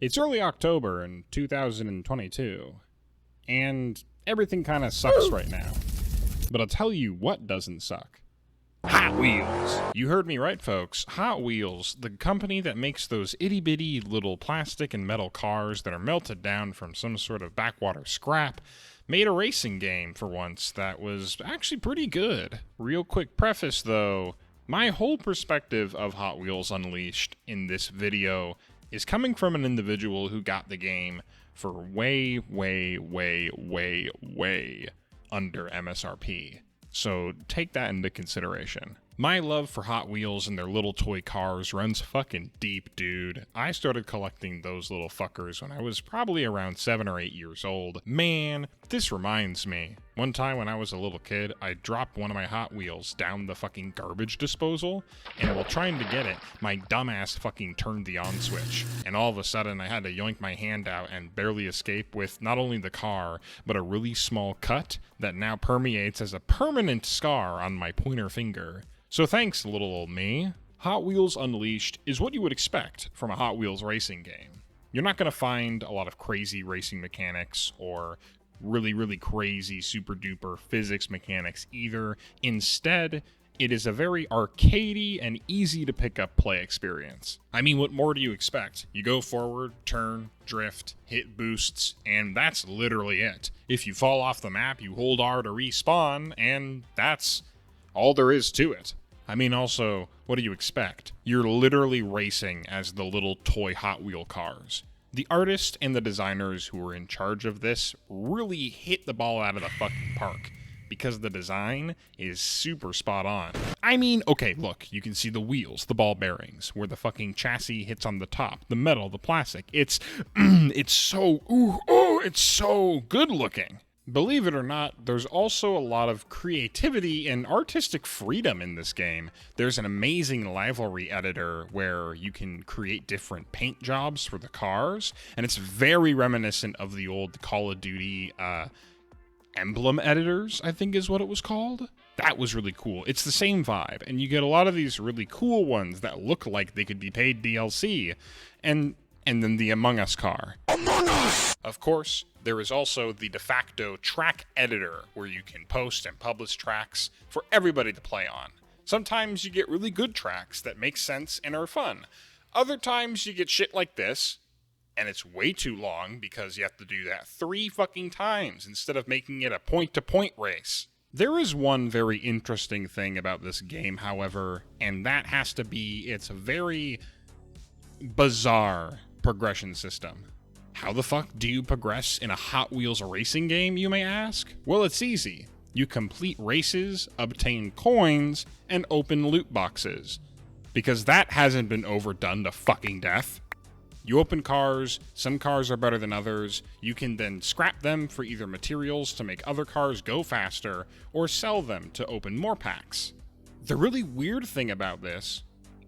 It's early October in 2022, and everything kind of sucks right now. But I'll tell you what doesn't suck. Hot Wheels! You heard me right, folks. Hot Wheels, the company that makes those itty-bitty little plastic and metal cars that are melted down from some sort of backwater scrap, made a racing game for once that was actually pretty good. Real quick preface, though, my whole perspective of Hot Wheels Unleashed in this video is coming from an individual who got the game for way under MSRP. So take that into consideration. My love for Hot Wheels and their little toy cars runs fucking deep, dude. I started collecting those little fuckers when I was probably around 7 or 8 years old. Man, this reminds me. One time when I was a little kid, I dropped one of my Hot Wheels down the fucking garbage disposal, and while trying to get it, my dumbass fucking turned the on switch. And all of a sudden, I had to yoink my hand out and barely escape with not only the car, but a really small cut that now permeates as a permanent scar on my pointer finger. So thanks, little old me. Hot Wheels Unleashed is what you would expect from a Hot Wheels racing game. You're not going to find a lot of crazy racing mechanics or really crazy super duper physics mechanics either. Instead, it is a very arcadey and easy to pick up play experience. I mean, what more do you expect? You go forward, turn, drift, hit boosts, and that's literally it. If you fall off the map, you hold R to respawn, and that's all there is to it. I mean, also, what do you expect? You're literally racing as the little toy Hot Wheel cars. The artists and the designers who were in charge of this really hit the ball out of the fucking park, because the design is super spot on. I mean, okay, look, you can see the wheels, the ball bearings, where the fucking chassis hits on the top, the metal, the plastic. It's so good looking. Believe it or not, there's also a lot of creativity and artistic freedom in this game. There's an amazing livery editor where you can create different paint jobs for the cars, and it's very reminiscent of the old Call of Duty emblem editors, I think is what it was called. That was really cool. It's the same vibe, and you get a lot of these really cool ones that look like they could be paid DLC, and then the Among Us car. Among Us! Of course, there is also the de facto track editor, where you can post and publish tracks for everybody to play on. Sometimes you get really good tracks that make sense and are fun. Other times you get shit like this, and it's way too long because you have to do that 3 fucking times instead of making it a point-to-point race. There is one very interesting thing about this game, however, and that has to be its very bizarre progression system. How the fuck do you progress in a Hot Wheels racing game, you may ask? Well, it's easy. You complete races, obtain coins, and open loot boxes. Because that hasn't been overdone to fucking death. You open cars, some cars are better than others, you can then scrap them for either materials to make other cars go faster, or sell them to open more packs. The really weird thing about this,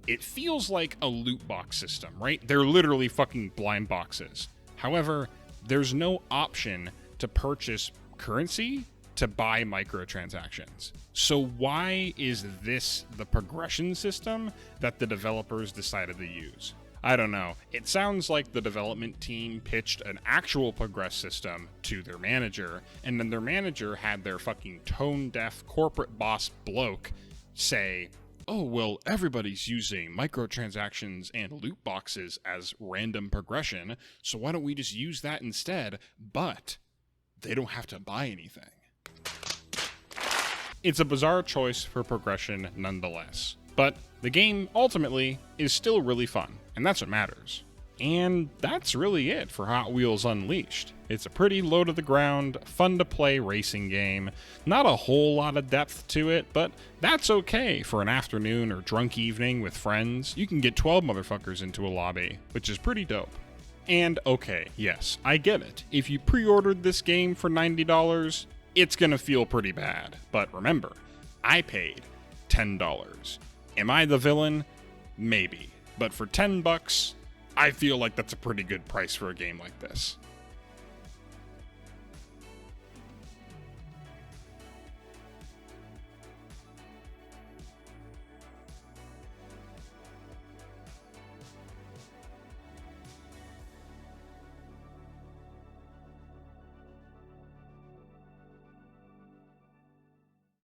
it feels like a loot box system, right? They're literally fucking blind boxes. However, there's no option to purchase currency to buy microtransactions. So why is this the progression system that the developers decided to use? I don't know. It sounds like the development team pitched an actual progress system to their manager, and then their manager had their fucking tone-deaf corporate boss bloke say, oh, well, everybody's using microtransactions and loot boxes as random progression, so why don't we just use that instead, but they don't have to buy anything. It's a bizarre choice for progression nonetheless, but the game ultimately is still really fun, and that's what matters. And that's really it for Hot Wheels Unleashed. It's a pretty low-to-the-ground, fun-to-play racing game. Not a whole lot of depth to it, but that's okay for an afternoon or drunk evening with friends. You can get 12 motherfuckers into a lobby, which is pretty dope. And okay, yes, I get it. If you pre-ordered this game for $90, it's gonna feel pretty bad. But remember, I paid $10. Am I the villain? Maybe. But for $10, I feel like that's a pretty good price for a game like this.